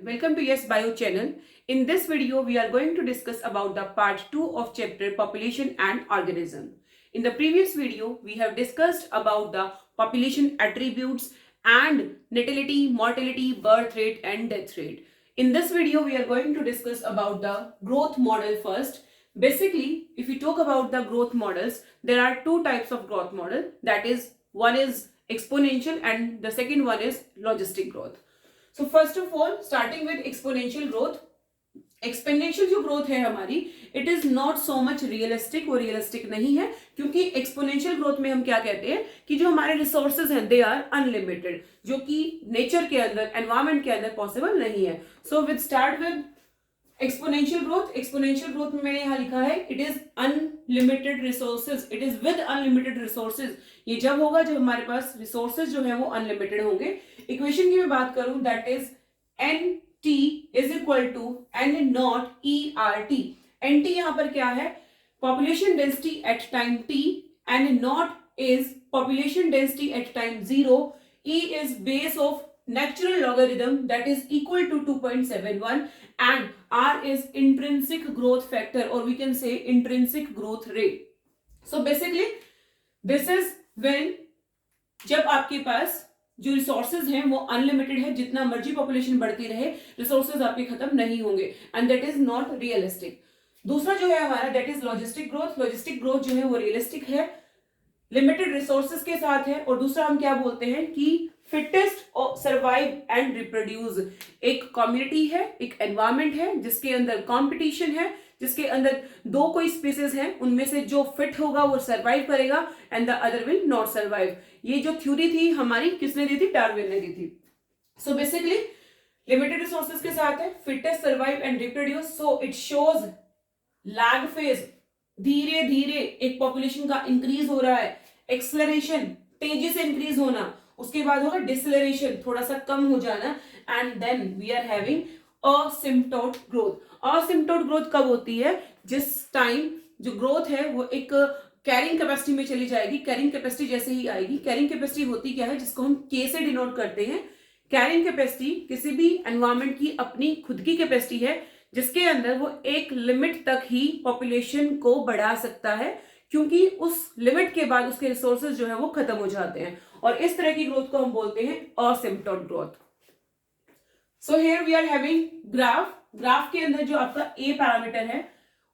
welcome to Yes Bio channel. In this video, we are going to discuss about the part 2 of chapter Population and Organism. In the previous video, we have discussed about the population attributes and natality, mortality, birth rate and death rate. In this video, we are going to discuss about the growth model first. Basically, if we talk about the growth models, there are two types of growth model. That is, one is exponential and the second one is logistic growth. So first of all, starting with exponential growth, exponential जो growth है हमारी, it is not so much realistic, वो realistic नहीं है, क्योंकि exponential growth में हम क्या कहते हैं कि जो हमारे रिसोर्सेज हैं दे आर अनलिमिटेड, जो कि नेचर के अंदर, एनवायरमेंट के अंदर पॉसिबल नहीं है. So with start with exponential growth. Exponential growth में मैंने यहां लिखा है it is unlimited resources, it is with unlimited resources. ये जब होगा जब हमारे पास रिसोर्सेज जो है वो अनलिमिटेड होंगे. इक्वेशन की मैं बात करूं, that is N t is equal to N naught e r t. N t यहां पर क्या है? Population density at time t. N naught is population density at time 0. E is base of natural logarithm, that is equal to 2.71, and r is intrinsic growth factor, or we can say intrinsic growth rate. So basically this is when जब आपके पास जो resources हैं वो unlimited है, जितना मर्जी population बढ़ती रहे रिसोर्सेज आपके खत्म नहीं होंगे, and that is not realistic. दूसरा जो है हमारा that is logistic growth. Logistic growth जो है वो रियलिस्टिक है, लिमिटेड रिसोर्सेज के साथ है, और दूसरा हम क्या बोलते हैं कि फिटेस्ट सर्वाइव एंड रिप्रोड्यूस. एक कम्युनिटी है, एक एनवायरमेंट है जिसके अंदर कंपटीशन है, जिसके अंदर दो कोई स्पीसीज हैं, उनमें से जो फिट होगा वो सर्वाइव करेगा and the other will not survive. ये जो थ्योरी थी हमारी, किसने दी थी? डार्विन ने दी थी. सो बेसिकली लिमिटेड रिसोर्सेज के साथ है, fittest survive and reproduce. So it shows lag phase, धीरे धीरे एक पॉपुलेशन का इंक्रीज हो रहा है. एक्सेलरेशन, तेजी से इंक्रीज होना. उसके बाद होगा डिसलरेशन, थोड़ा सा कम हो जाना. And then we are having asymptote growth. Asymptote growth कब होती है? जिस टाइम जो ग्रोथ है वो एक कैरिंग कैपेसिटी में चली जाएगी. कैरिंग कैपेसिटी जैसे ही आएगी, कैरिंग कैपेसिटी होती क्या है जिसको हम के से डिनोट करते हैं. कैरिंग कैपेसिटी किसी भी एनवायरमेंट की अपनी खुद की कैपेसिटी है, जिसके अंदर वो एक लिमिट तक ही पॉपुलेशन को बढ़ा सकता है, क्योंकि उस लिमिट के बाद उसके रिसोर्सेज जो है वो खत्म हो जाते हैं. और इस तरह की ग्रोथ को हम बोलते हैं asymptote growth. So here we are having graph. Graph के अंदर जो आपका ए पैरामीटर है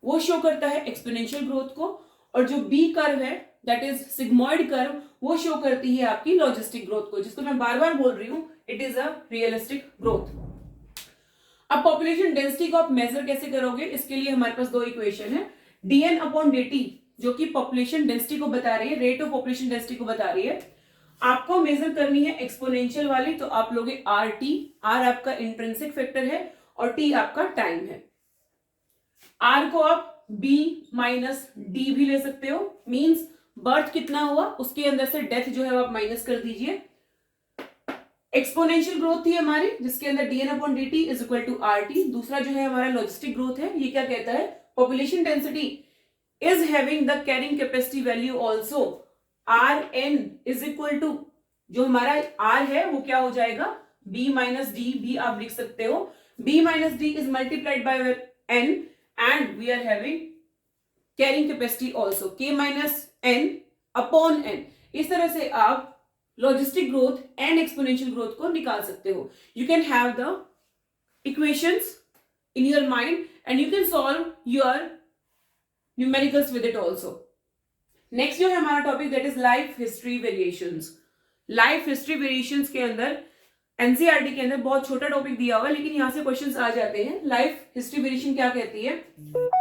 वो शो करता है एक्सपोनेंशियल ग्रोथ को, और जो बी कर्व है दैट इज सिग्मॉइड कर्व, वो शो करती है आपकी लॉजिस्टिक ग्रोथ को, जिसको मैं बार बार बोल रही हूं it is a realistic growth. अब पॉपुलेशन डेंसिटी को आप मेजर कैसे करोगे? इसके लिए हमारे पास दो इक्वेशन है. डीएन अपॉन डीटी जो कि पॉपुलेशन डेंसिटी को बता रही है, रेट ऑफ पॉपुलेशन डेंसिटी को बता रही है. आपको मेजर करनी है एक्सपोनेंशियल वाली, तो आप लोगे आर टी. आर आपका इंट्रिंसिक फैक्टर है और टी आपका टाइम है. आर को आप बी माइनस डी भी ले सकते हो, मींस बर्थ कितना हुआ उसके अंदर से डेथ जो है वो आप माइनस कर दीजिए. एक्सपोनेंशियल ग्रोथ थी हमारी जिसके अंदर d N upon d t is equal to r t. दूसरा जो है हमारा लॉजिस्टिक ग्रोथ है, ये क्या कहता है? Population density is having the carrying capacity value also. R N is equal to, जो हमारा आर है वो क्या हो जाएगा? बी माइनस डी भी आप लिख सकते हो. B minus d is multiplied by N and we are having carrying capacity also, K minus N upon N. इस तरह से आप logistic growth and exponential growth को निकाल सकते हो. You can have the equations in your mind and you can solve your numericals with it also. Next जो है हमारा topic that is life history variations. Life history variations के अंदर NCERT के अंदर बहुत छोटा टॉपिक दिया हुआ है, लेकिन यहां से क्वेश्चंस आ जाते हैं. लाइफ हिस्ट्री वेरिएशन क्या कहती है?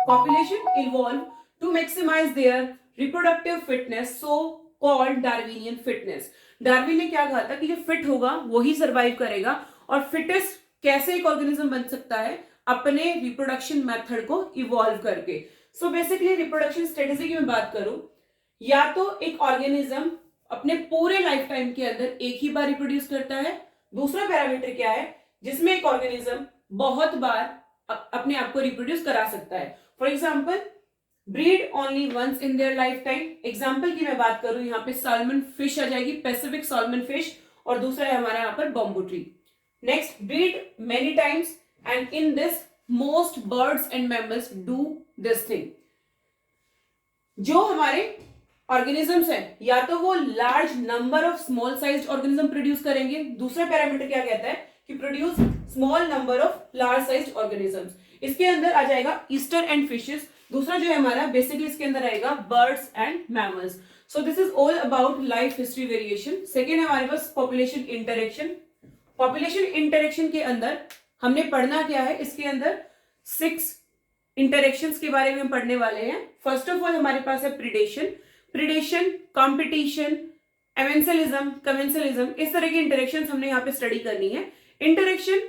Population evolve to maximise their reproductive fitness, so called Darwinian fitness. Darwin ने क्या कहा था कि जो फिट होगा वही सर्वाइव करेगा, और फिटेस्ट कैसे एक ऑर्गेनिज्म बन सकता है? अपने रिप्रोडक्शन मेथड को इवॉल्व करके. सो बेसिकली रिप्रोडक्शन स्ट्रेटेजी की मैं बात करूं, या तो एक ऑर्गेनिज्म अपने पूरे लाइफ टाइम के अंदर एक ही बार रिप्रोड्यूस करता है. दूसरा पैरामीटर क्या है? जिसमें एक ऑर्गेनिज्म बहुत बार अपने आप को रिप्रोड्यूस करा सकता है. For example breed only once in their life time. Example की मैं बात करूं, यहाँ पे साल्मन फिश आ जाएगी, पैसिफिक साल्मन फिश, और दूसरा है हमारा यहाँ पर bamboo tree. Next, breed many times, and in this most birds and mammals do this thing. जो हमारे ऑर्गेनिजम्स है या तो वो large number of small size organism produce करेंगे, दूसरा पैरामीटर क्या कहता है कि produce small number of large size organisms. इसके अंदर आ जाएगा ईस्टर एंड फिशेस. दूसरा जो है हमारा बेसिकली इसके अंदर आएगा birds and mammals. So this is all about life history variation. Second है हमारे पास पॉपुलेशन इंटरेक्शन. पॉपुलेशन इंटरेक्शन के अंदर हमने पढ़ना क्या है, इसके अंदर 6 इंटरेक्शंस के बारे में हम पढ़ने वाले हैं. फर्स्ट ऑफ ऑल हमारे पास है प्रीडेशन. प्रीडेशन, कंपटीशन, एवेंसलिज्म, कमेंसलिज्म, इस तरह की इंटरेक्शंस हमने यहाँ पे स्टडी करनी है. इंटरेक्शन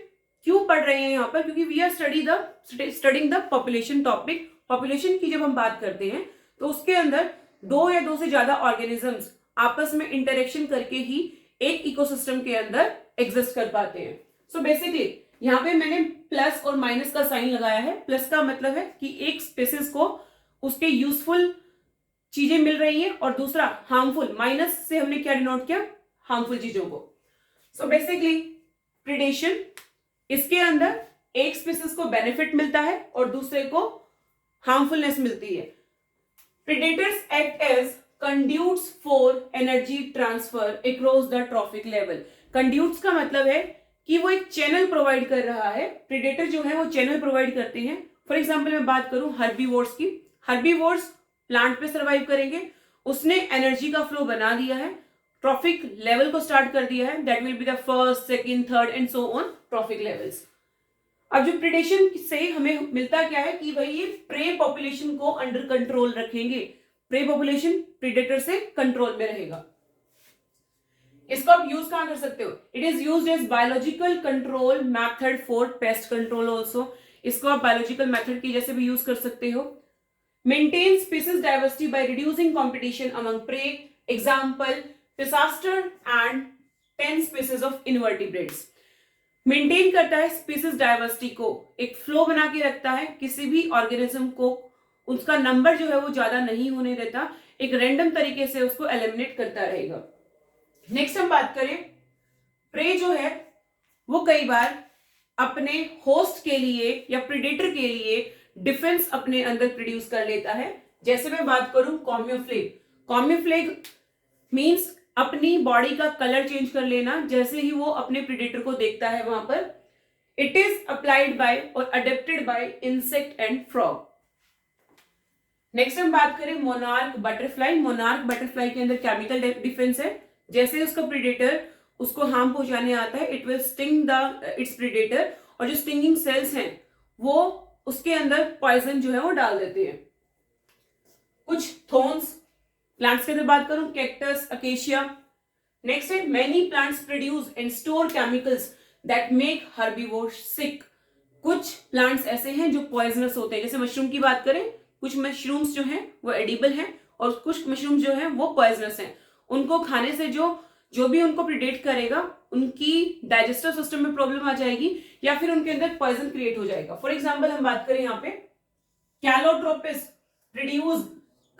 क्यों पढ़ रहे हैं यहाँ पर, क्योंकि we are studying the population topic. Population की जब हम बात करते हैं तो उसके अंदर 2 या 2 से ज्यादा ऑर्गेनिजम्स आपस में इंटरेक्शन करके ही एक इकोसिस्टम के अंदर एग्जिस्ट कर पाते हैं. सो बेसिकली यहाँ पे मैंने प्लस और माइनस का साइन लगाया है. प्लस का मतलब है कि एक स्पीसीज को उसके यूजफुल चीजें मिल रही हैं और दूसरा हार्मफुल. माइनस से हमने क्या डिनोट किया, हार्मफुल चीजों को. सो बेसिकली प्रीडेशन, इसके अंदर एक स्पीसीज को बेनिफिट मिलता है और दूसरे को हार्मफुलनेस मिलती है. Predators act as conduits for energy transfer across the trophic level. Conduits का मतलब है कि वो एक चैनल प्रोवाइड कर रहा है. प्रीडेटर जो है वो चैनल प्रोवाइड करते हैं. फॉर एग्जांपल मैं बात करूं हर्बीवोर्स की. हर्बीवोर्स प्लांट पे सर्वाइव करेंगे, उसने एनर्जी का फ्लो बना दिया है, ट्रॉफिक लेवल को स्टार्ट कर दिया है. That will be the first, second, third and so on trophic levels. अब जो प्रीडेशन से हमें मिलता क्या है कि भाई ये प्रे पॉपुलेशन को अंडर कंट्रोल रखेंगे. प्रे पॉपुलेशन प्रीडेटर से कंट्रोल में रहेगा. इसको आप यूज कहां कर सकते हो, it is used as biological control method for pest control also. इसको आप बायोलॉजिकल मेथड की जैसे भी यूज कर सकते हो. Maintain species diversity by reducing competition among prey. Example Pisaster and 10 species of invertebrates. Maintain करता है स्पीसीज डाइवर्सिटी को, एक फ्लो बना के रखता है, किसी भी ऑर्गेनिज्म को उसका नंबर जो है वो ज्यादा नहीं होने देता, एक रैंडम तरीके से उसको एलिमिनेट करता रहेगा. नेक्स्ट हम बात करें, प्रे जो है वो कई बार अपने होस्ट के लिए या प्रीडेटर के लिए डिफेंस अपने अंदर प्रोड्यूस कर लेता है. जैसे मैं बात करूं कॉम्यूफ्लेग. कॉम्यूफ्लेग मींस अपनी बॉडी का कलर चेंज कर लेना जैसे ही वो अपने प्रीडेटर को देखता है वहां पर. इट इज अप्लाइड बाय और adapted bye insect and frog. Next हम बात करें मोनार्क बटरफ्लाई. मोनार्क बटरफ्लाई के अंदर केमिकल डिफेंस है. जैसे उसका प्रीडेटर उसको हार्म पहुंचाने आता है, it will sting the it's predator, और जो स्टिंगिंग सेल्स हैं वो उसके अंदर पॉइजन जो है वो डाल देते हैं. कुछ थॉर्न्स प्लांट्स के अंदर बात करूं, कैक्टस, अकेशिया. नेक्स्ट है many plants produce and store chemicals that make herbivores sick. कुछ प्लांट्स ऐसे हैं जो पॉइजनस होते हैं. जैसे मशरूम की बात करें, कुछ मशरूम्स जो हैं वो एडिबल हैं और कुछ मशरूम जो हैं वो पॉइजनस हैं. उनको खाने से जो भी उनको प्रिडेट करेगा उनकी डाइजेस्टिव सिस्टम में प्रॉब्लम आ जाएगी या फिर उनके अंदर पॉइजन क्रिएट हो जाएगा. फॉर एग्जांपल हम बात करें यहाँ पे कैलोट्रोपिस प्रोड्यूस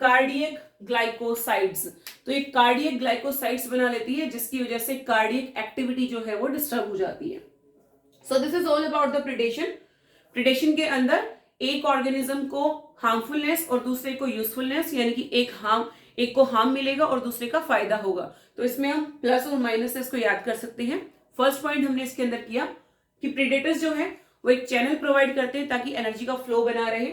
कार्डियक ग्लाइकोसाइड्स. तो ये कार्डियक ग्लाइकोसाइड्स बना लेती है जिसकी वजह से कार्डियक एक्टिविटी जो है वो डिस्टर्ब हो जाती है. सो this is all about the predation. Predation के अंदर एक ऑर्गेनिज्म को हार्मफुलनेस और दूसरे को यूजफुलनेस, यानी कि एक को हार्म मिलेगा और दूसरे का फायदा होगा. तो इसमें हम प्लस और माइनस से इसको याद कर सकते हैं. फर्स्ट पॉइंट हमने इसके अंदर किया कि प्रीडेटर्स जो है वो एक चैनल प्रोवाइड करते हैं ताकि एनर्जी का फ्लो बना रहे.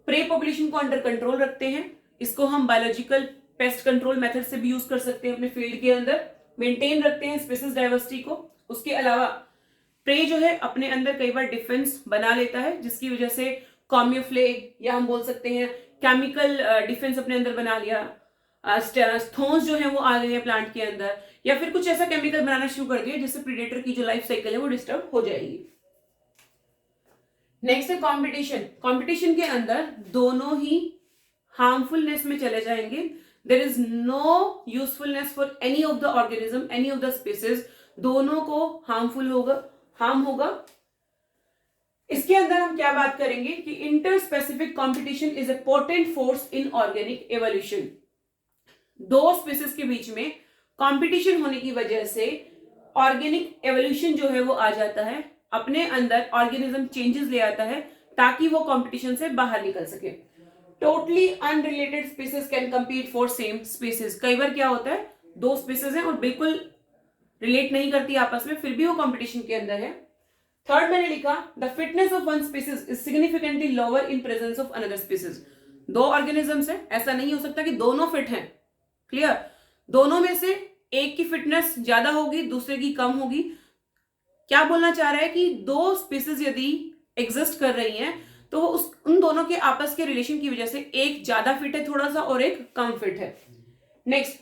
प्रे पॉपुलेशन को अंडर कंट्रोल रखते हैं. इसको हम बायोलॉजिकल पेस्ट कंट्रोल मेथड से भी यूज कर सकते हैं अपने फील्ड के अंदर. मेंटेन रखते हैं स्पीसीज डाइवर्सिटी को. उसके अलावा प्रे जो है अपने अंदर कई बार डिफेंस बना लेता है जिसकी वजह से कॉम्यूफ्लेग या हम बोल सकते हैं केमिकल डिफेंस अपने अंदर बना लिया. थॉर्न्स जो है वो आ गए हैं प्लांट के अंदर, या फिर कुछ ऐसा केमिकल बनाना शुरू कर दिया जिससे प्रीडेटर की जो लाइफ साइकिल है वो डिस्टर्ब हो जाएगी. नेक्स्ट है कंपटीशन. कंपटीशन के अंदर दोनों ही हार्मफुलनेस में चले जाएंगे. There is no usefulness for any of the organism, any of the species. दोनों को हार्म होगा. इसके अंदर हम क्या बात करेंगे कि inter specific competition is a potent force in organic evolution. दो स्पीसीज के बीच में कंपटीशन होने की वजह से ऑर्गेनिक एवोल्यूशन जो है वो आ जाता है, अपने अंदर ऑर्गेनिज्म चेंजेस ले आता है ताकि वो कंपटीशन से बाहर निकल सके। Totally unrelated species can compete for same species. कई बार क्या होता है, दो स्पीसीज हैं और बिल्कुल रिलेट नहीं करती आपस में, फिर भी वो कंपटीशन के अंदर है। थर्ड मैंने लिखा the fitness of one species is significantly lower in presence of another species. दो ऑर्गेनिजम्स है, ऐसा नहीं हो सकता कि दोनों फिट हैं। क्लियर? दोनों में से एक की फिटनेस ज्यादा होगी, दूसरे की कम होगी। क्या बोलना चाह रहा है कि दो स्पीसीज यदि एग्जिस्ट कर रही हैं तो वो उन दोनों के आपस के रिलेशन की वजह से एक ज्यादा फिट है थोड़ा सा और एक कम फिट है। Next,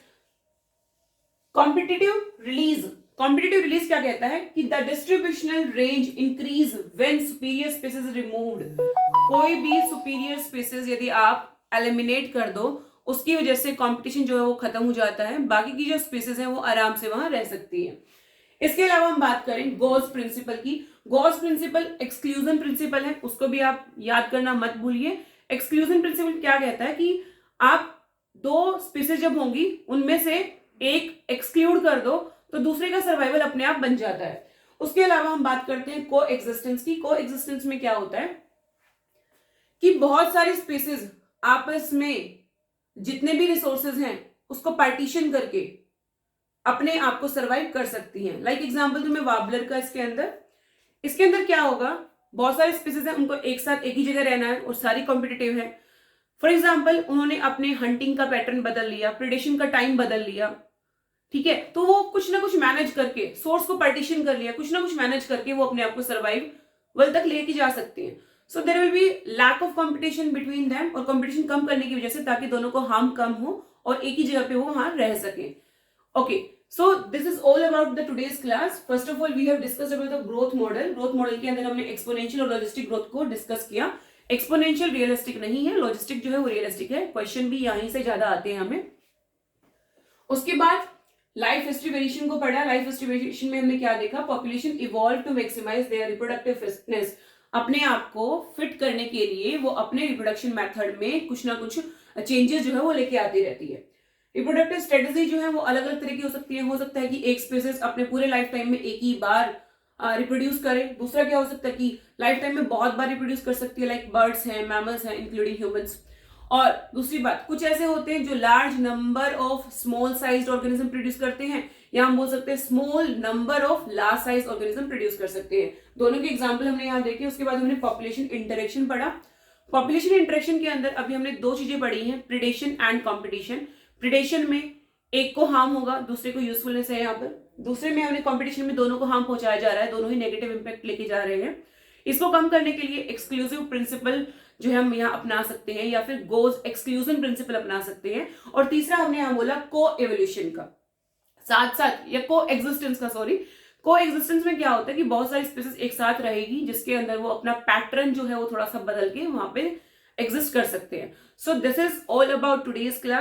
competitive release. Competitive release क्या कहता है कि the distributional range increase when superior species removed. कोई भी सुपीरियर स्पीसीज यदि आप एलिमिनेट कर दो, उसकी वजह से कंपटीशन जो है वो खत्म हो जाता है, बाकी की जो स्पीसीज है वो आराम से वहां रह सकती है। इसके अलावा हम बात करें गॉस प्रिंसिपल की। गॉस प्रिंसिपल एक्सक्लूजन प्रिंसिपल है, उसको भी आप याद करना मत भूलिए। एक्सक्लूजन प्रिंसिपल क्या कहता है कि आप दो स्पीसीज जब होंगी उनमें से एक एक्सक्लूड कर दो तो दूसरे का सर्वाइवल अपने आप बन जाता है। उसके अलावा हम बात करते हैं को एग्जिस्टेंस की। को एग्जिस्टेंस में क्या होता है कि बहुत सारी स्पीसीज आपस में जितने भी रिसोर्सेज हैं उसको पार्टीशन करके अपने आप को सर्वाइव कर सकती हैं। लाइक एग्जांपल तुम्हें वार्बलर का इसके अंदर क्या होगा, बहुत सारे स्पीसीज हैं, उनको एक साथ एक ही जगह रहना है और सारी कॉम्पिटिटिव है। फॉर एग्जाम्पल उन्होंने अपने हंटिंग का पैटर्न बदल लिया, प्रिडेशन का टाइम बदल लिया, ठीक है, तो वो कुछ ना कुछ मैनेज करके सोर्स को पार्टीशन कर लिया, कुछ ना कुछ मैनेज करके वो अपने आप को सर्वाइवल तक लेके जा सकती हैं। So there will be lack of competition between them, और कंपटीशन कम करने की वजह से ताकि दोनों को हार्म कम हो और एक ही जगह पे वो वहां रह सके। Okay, so this is all about the today's class. First of all we have discussed about the growth model. Growth model के अंदर हमने एक्सपोनेंशियल और लॉजिस्टिक ग्रोथ को डिस्कस किया। एक्सपोनेंशियल रियलिस्टिक नहीं है, लॉजिस्टिक जो है वो रियलिस्टिक है। क्वेश्चन भी यहीं से ज्यादा आते हैं हमें। उसके बाद लाइफ हिस्ट्री वेरिएशन को पढ़ा। लाइफ हिस्ट्री वेरिएशन में हमने क्या देखा, population evolve to maximise their reproductive fitness. अपने आप को फिट करने के लिए वो अपने रिप्रोडक्शन मेथड में कुछ ना कुछ चेंजेस जो है वो लेके आती रहती है। रिप्रोडक्टिव स्ट्रेटेजी जो है वो अलग अलग तरह की हो सकती है। हो सकता है कि एक स्पीसीज अपने पूरे लाइफ टाइम में एक ही बार रिप्रोड्यूस करे। दूसरा क्या हो सकता है कि लाइफ टाइम में बहुत बार रिप्रोड्यूस कर सकती है, लाइक बर्ड्स हैं, मैमल्स हैं, इंक्लूडिंग ह्यूमंस। और दूसरी बात, कुछ ऐसे होते हैं जो large number of small sized organism produce करते हैं, या हम बोल सकते हैं small number of large size organism produce कर सकते हैं। दोनों के एग्जांपल हमने यहाँ देखे। उसके बाद हमने पॉपुलेशन इंटरेक्शन पढ़ा। पॉपुलेशन इंटरेक्शन के अंदर अभी हमने दो चीजें पढ़ी हैं, प्रिडेशन एंड कॉम्पिटिशन। प्रिडेशन में एक को हार्म होगा, दूसरे को यूजफुलनेस है। यहाँ पर दूसरे में हमने कॉम्पिटिशन में दोनों को हार्म पहुंचाया जा रहा है, दोनों ही नेगेटिव इंपैक्ट लेके जा रहे हैं। इसको कम करने के लिए एक्सक्लूसिव प्रिंसिपल जो है हम यहाँ अपना सकते हैं, या फिर गोज एक्सक्लूजन प्रिंसिपल अपना सकते हैं। और तीसरा हमने यहाँ बोला को एवोल्यूशन का, साथ साथ या को एग्जिस्टेंस का, सॉरी। को एग्जिस्टेंस में क्या होता है कि बहुत सारी स्पीसीज एक साथ रहेगी जिसके अंदर वो अपना पैटर्न जो है वो थोड़ा सा बदल के वहां पे एग्जिस्ट कर सकते हैं। सो this is all about today's class.